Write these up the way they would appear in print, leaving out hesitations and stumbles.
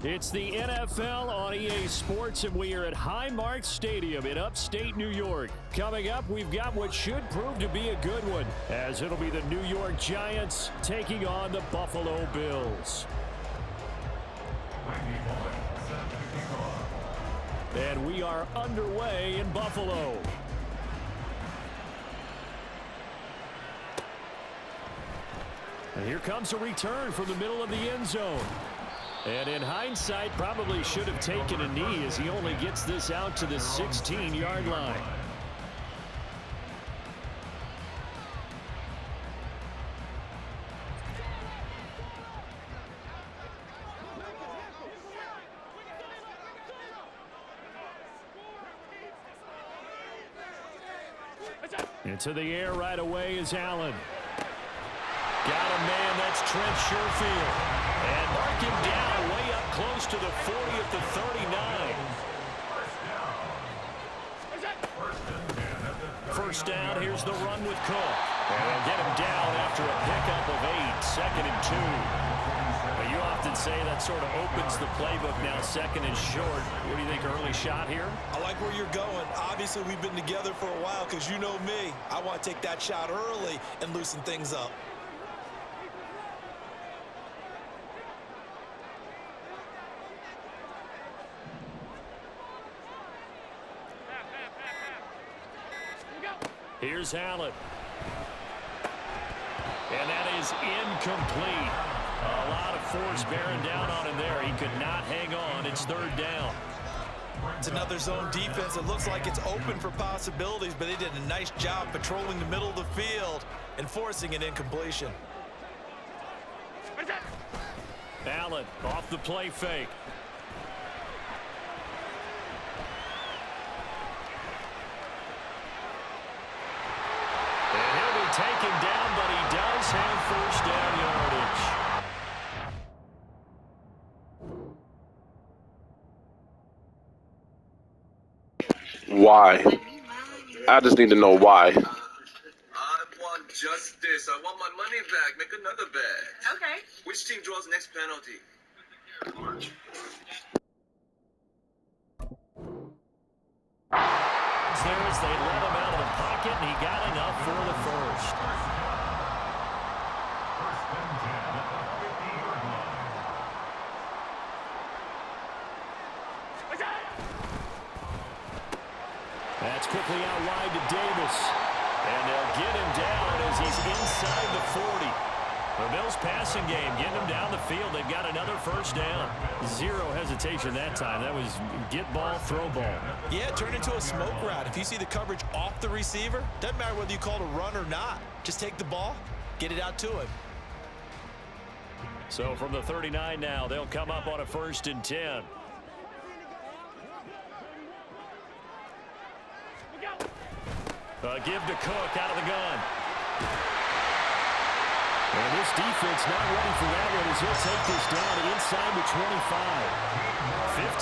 It's the NFL on EA Sports, and we are at Highmark Stadium in upstate New York. Coming up, we've got what should prove to be a good one, as it'll be the New York Giants taking on the Buffalo Bills. And we are underway in Buffalo. And here comes a return from the middle of the end zone. And in hindsight, probably should have taken a knee as he only gets this out to the 16-yard line. Into the air right away is Allen. Got a man, that's Trent Sherfield. And mark him down way up close to the 40 at the 39. First down, here's the run with Cook. And get him down after a pickup of 8, 2nd and 2. But you often say that sort of opens the playbook now, 2nd and short. What do you think, early shot here? I like where you're going. Obviously, we've been together for a while because you know me. I want to take that shot early and loosen things up. Here's Allen. And that is incomplete. A lot of force bearing down on him there. He could not hang on. It's 3rd down. It's another zone defense. It looks like it's open for possibilities, but they did a nice job patrolling the middle of the field and forcing an incompletion. Allen off the play fake. Taken down, but he does have 1st down yardage. Why? I just need to know why. I want justice. I want my money back. Make another bet. Okay. Which team draws the next penalty? There as they let him out of the pocket, and he got enough for the 1st. That's quickly out wide to Davis. And they'll get him down as he's inside the 40. The Bills passing game, getting him down the field. They've got another 1st down. 0 hesitation that time. That was get ball, throw ball. Yeah, turn into a smoke route. If you see the coverage off the receiver, doesn't matter whether you call it a run or not. Just take the ball, get it out to him. So from the 39 now, they'll come up on a 1st and 10. Give to Cook out of the gun. And this defense not ready for that one as he'll take this down inside the 25.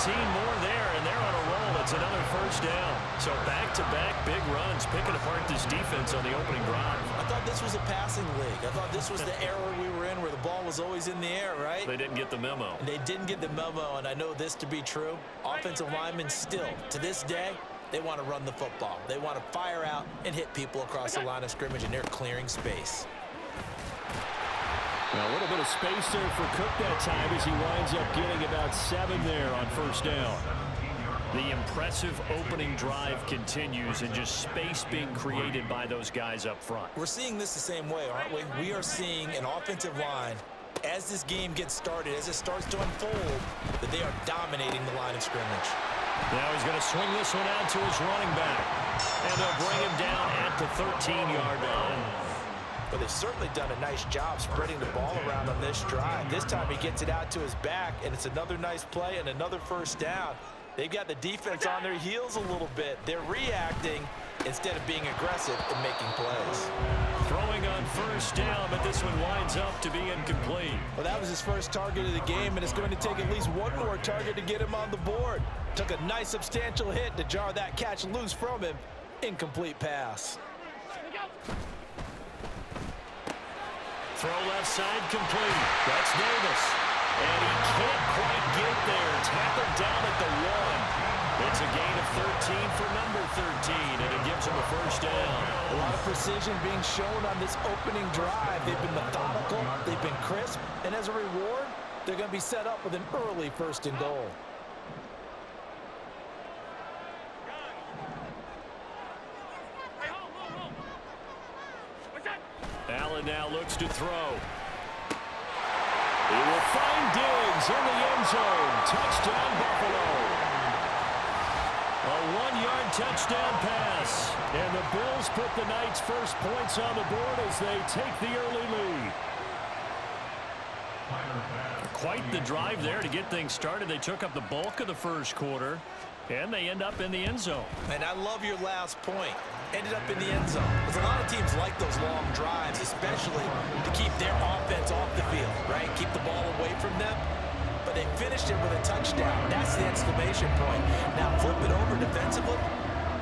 15 more there, and they're on a roll. It's another 1st down. So back-to-back big runs, picking apart this defense on the opening drive. I thought this was a passing league. I thought this was the era we were in where the ball was always in the air, right? They didn't get the memo. And they didn't get the memo, and I know this to be true. Offensive linemen still, to this day, they want to run the football. They want to fire out and hit people across the line of scrimmage, and they're clearing space. Now, a little bit of space there for Cook that time as he winds up getting about 7 there on 1st down. The impressive opening drive continues, and just space being created by those guys up front. We're seeing this the same way, aren't we? We are seeing an offensive line, as this game gets started, as it starts to unfold, that they are dominating the line of scrimmage. Now he's going to swing this one out to his running back. And they'll bring him down at the 13-yard line. But they've certainly done a nice job spreading the ball around on this drive. This time he gets it out to his back, and it's another nice play and another 1st down. They've got the defense on their heels a little bit. They're reacting instead of being aggressive and making plays. Throwing on 1st down, but this one winds up to be incomplete. Well, that was his first target of the game, and it's going to take at least one more target to get him on the board. Took a nice substantial hit to jar that catch loose from him. Incomplete pass. Throw left side complete. That's Davis. And he can't quite get there. a gain of 13 for number 13, and it gives them a first down. A lot of precision being shown on this opening drive. They've been methodical, they've been crisp, and as a reward, they're going to be set up with an early first and goal. Allen now looks to throw. He will find Diggs in the end zone. Touchdown, Buffalo. A 1-yard touchdown pass. And the Bills put the Knights' first points on the board as they take the early lead. Quite the drive there to get things started. They took up the bulk of the first quarter, and they end up in the end zone. And I love your last point. Ended up in the end zone. Because a lot of teams like those long drives, especially to keep their offense off the field, right? Keep the ball away from them. But they finished it with a touchdown. That's the exclamation point. Now flip it over defensively.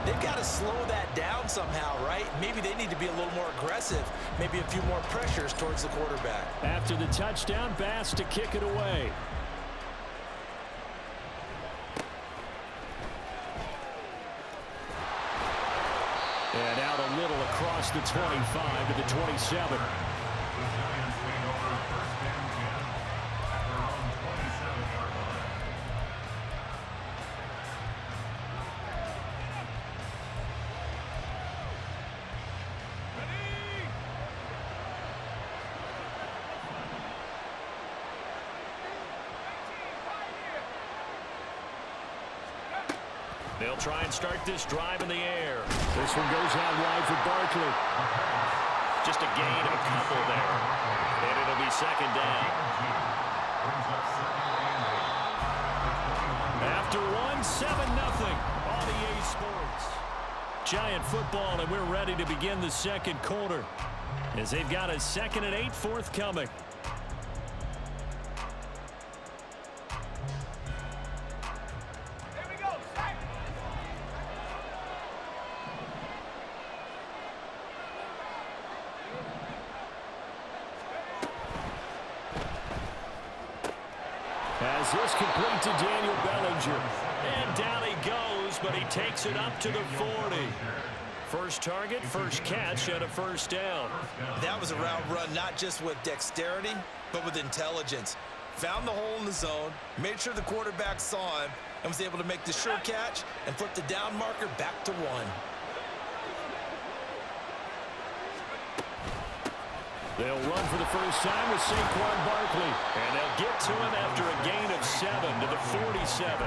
They've got to slow that down somehow, right? Maybe they need to be a little more aggressive. Maybe a few more pressures towards the quarterback. After the touchdown, Bass to kick it away. And out a little across the 25 to the 27. They'll try and start this drive in the air. This one goes out wide for Barkley. Just a gain of a couple there. And it'll be second down. After one, 7-0 on EA Sports. Giant football, and we're ready to begin the second quarter as they've got a 2nd and 8 forthcoming. As this complete to Daniel Bellinger. And down he goes, but he takes it up to the 40. First target, first catch, and a first down. That was a route run not just with dexterity, but with intelligence. Found the hole in the zone, made sure the quarterback saw him, and was able to make the sure catch and flip the down marker back to 1. They'll run for the first time with Saquon Barkley. And they'll get to him after a gain of 7 to the 47.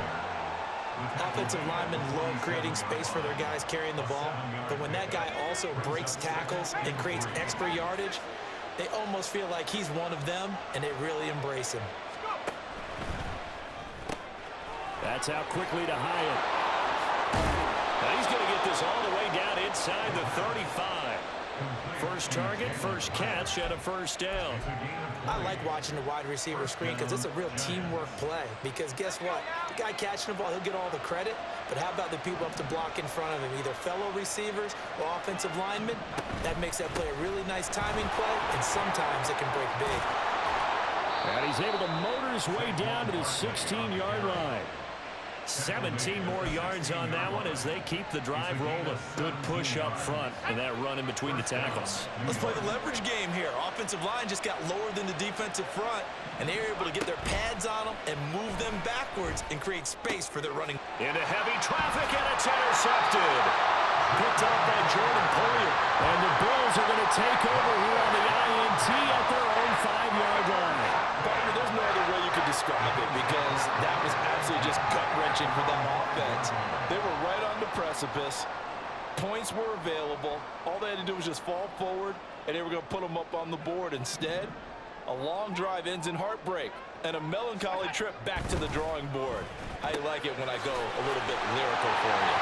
Offensive linemen love creating space for their guys carrying the ball. But when that guy also breaks tackles and creates extra yardage, they almost feel like he's one of them, and they really embrace him. That's out quickly to Hyatt. Now he's going to get this all the way down inside the 35. First target, first catch, and a first down. I like watching the wide receiver screen because it's a real teamwork play. Because guess what? The guy catching the ball, he'll get all the credit. But how about the people up to block in front of him? Either fellow receivers or offensive linemen. That makes that play a really nice timing play, and sometimes it can break big. And he's able to motor his way down to the 16-yard line. 17 more yards on that one as they keep the drive rolling. Good push up front and that run in between the tackles. Let's play the leverage game here. Offensive line just got lower than the defensive front, and they were able to get their pads on them and move them backwards and create space for their running. Into heavy traffic, and it's intercepted. Picked up by Jordan Poyer. And the Bills are going to take over here on the INT at their own 5-yard line. There's no other way you could describe it because that was absolutely just gut-wrenching for that offense. They were right on the precipice. Points were available. All they had to do was just fall forward, and they were going to put them up on the board. Instead, a long drive ends in heartbreak and a melancholy trip back to the drawing board. I like it when I go a little bit lyrical for you.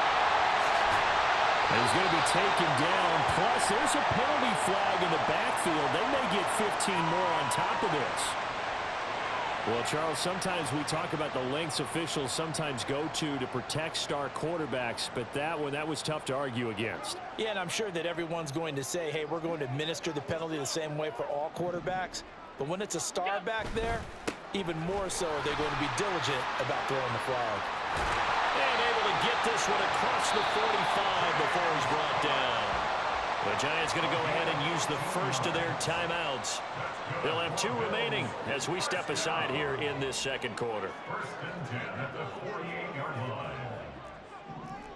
He's going to be taken down. Plus, there's a penalty flag in the backfield. They may get 15 more on top of this. Well, Charles, sometimes we talk about the lengths officials sometimes go to protect star quarterbacks, but that one, that was tough to argue against. Yeah, and I'm sure that everyone's going to say, hey, we're going to administer the penalty the same way for all quarterbacks. But when it's a star back there, even more so are they going to be diligent about throwing the flag. And able to get this one across the 45 before he's brought down. The Giants going to go ahead and use the first of their timeouts. They'll have 2 remaining as we step aside here in this second quarter.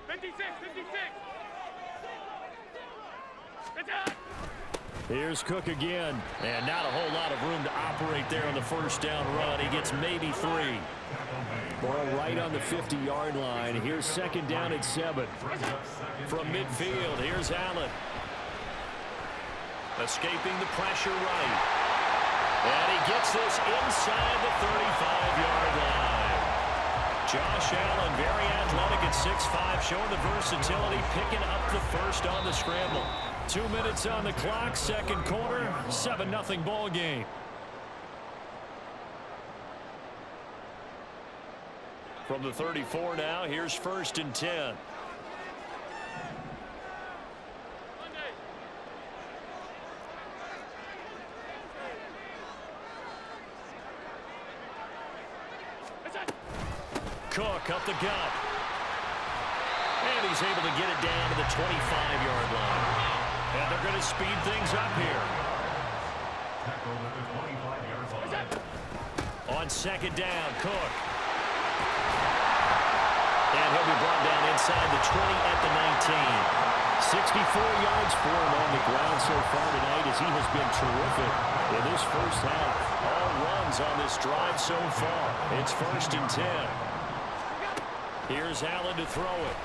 56. Here's Cook again, and not a whole lot of room to operate there on the first down run. He gets maybe 3. Ball right on the 50-yard line. Here's second down at 7. From midfield, here's Allen. Escaping the pressure right. And he gets this inside the 35-yard line. Josh Allen, very athletic at 6'5", showing the versatility, picking up the first on the scramble. 2 minutes on the clock, second quarter, 7-0 ball game. From the 34 now, here's first and 10. Cook up the gut. And he's able to get it down to the 25-yard line. And they're going to speed things up here. On second down, Cook. And he'll be brought down inside the 20 at the 19. 64 yards for him on the ground so far tonight as he has been terrific in this first half. All runs on this drive so far. It's first and 10. Here's Allen to throw it.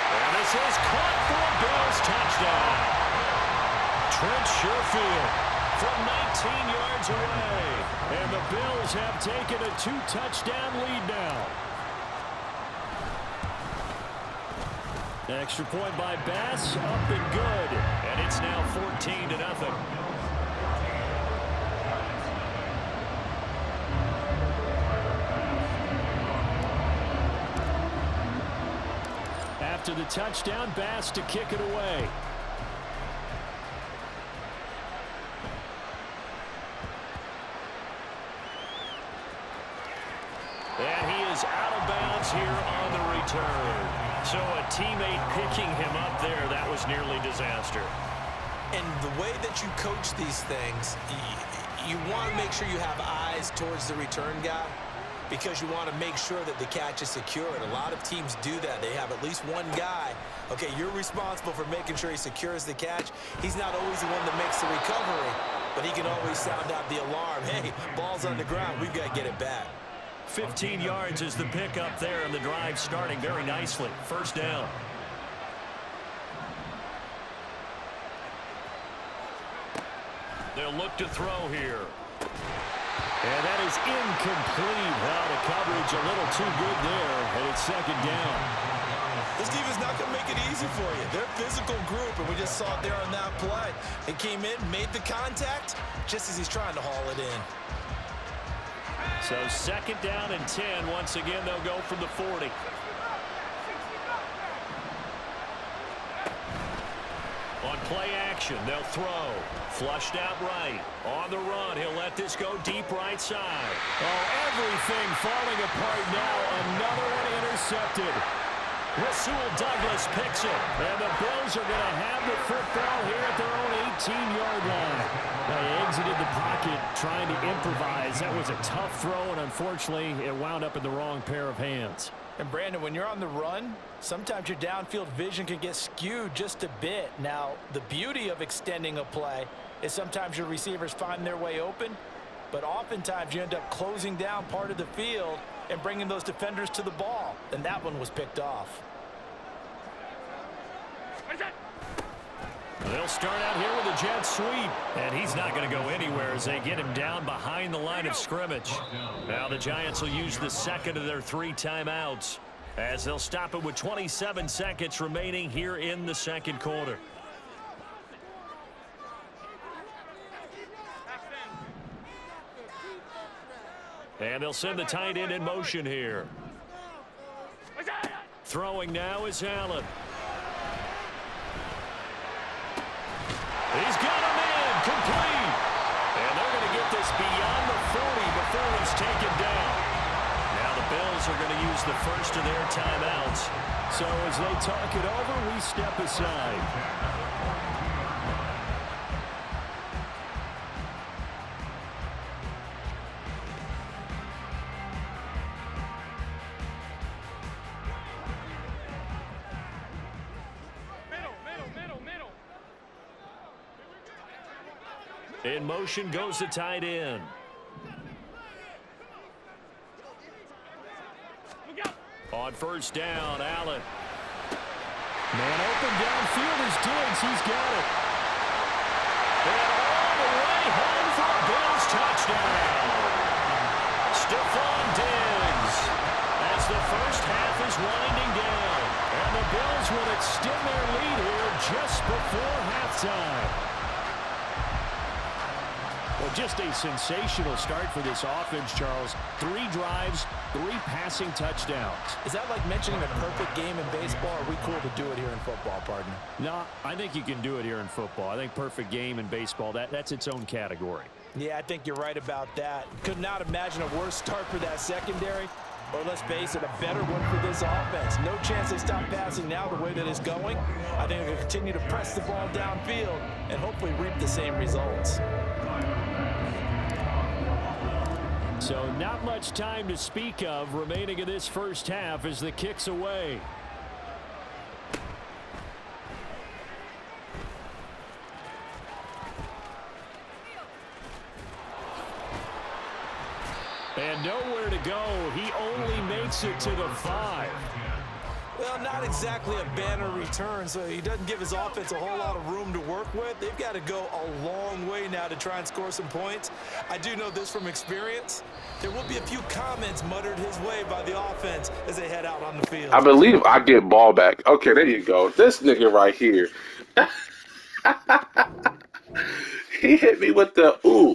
And this is caught for a Bills touchdown. Trent Sherfield from 19 yards away. And the Bills have taken a 2-touchdown lead now. Extra point by Bass, up and good. And it's now 14-0. After the touchdown, Bass to kick it away. And he is out of bounds here on the return. So a teammate picking him up there, that was nearly disaster. And the way that you coach these things, you want to make sure you have eyes towards the return guy, because you want to make sure that the catch is secured. A lot of teams do that. They have at least one guy. Okay, you're responsible for making sure he secures the catch. He's not always the one that makes the recovery, but he can always sound out the alarm. Hey, ball's on the ground. We've got to get it back. 15 yards is the pickup there, and the drive starting very nicely. First down. They'll look to throw here. And that is incomplete. Out of coverage, a little too good there, and it's second down. This defense not going to make it easy for you. They're a physical group, and we just saw it there on that play. They came in, made the contact, just as he's trying to haul it in. So second down and 10. Once again, they'll go from the 40. On play action, they'll throw. Flushed out right. On the run, he'll let this go deep right side. Oh, everything falling apart now. Another one intercepted. Rasul Douglas picks it. And the Bills are going to have the football here at their own 18-yard line. They exited the pocket trying to improvise. That was a tough throw, and unfortunately, it wound up in the wrong pair of hands. And Brandon, when you're on the run, sometimes your downfield vision can get skewed just a bit. Now, the beauty of extending a play is sometimes your receivers find their way open, but oftentimes you end up closing down part of the field and bringing those defenders to the ball. And that one was picked off. They'll start out here with a jet sweep, and he's not going to go anywhere as they get him down behind the line of scrimmage. Now the Giants will use the second of their 3 timeouts as they'll stop it with 27 seconds remaining here in the second quarter. And they'll send the tight end in motion here. Throwing now is Allen. He's got him in, complete. And they're going to get this beyond the one's taken down. Now the Bills are going to use the first of their timeouts. So as they talk it over, we step aside. In motion goes the tight end. On first down, Allen. Man open downfield is Diggs. He's got it. And all the way home for a Bills touchdown. Stephon Diggs as the first half is winding down. And the Bills will extend their lead here just before halftime. Well, just a sensational start for this offense, Charles. 3 drives, 3 passing touchdowns. Is that like mentioning a perfect game in baseball? Or are we cool to do it here in football, partner? No, I think you can do it here in football. I think perfect game in baseball, that's its own category. Yeah, I think you're right about that. Could not imagine a worse start for that secondary. Or let's face it, a better one for this offense. No chance they stop passing now the way that it's going. I think they'll continue to press the ball downfield and hopefully reap the same results. So not much time to speak of remaining in this first half as the kick's away. And nowhere to go. He only makes it to the 5. Well, not exactly a banner return, so he doesn't give his offense a whole lot of room to work with. They've got to go a long way now to try and score some points. I do know this from experience. There will be a few comments muttered his way by the offense as they head out on the field. I believe I get ball back. Okay, there you go. This nigga right here. He hit me with the ooh.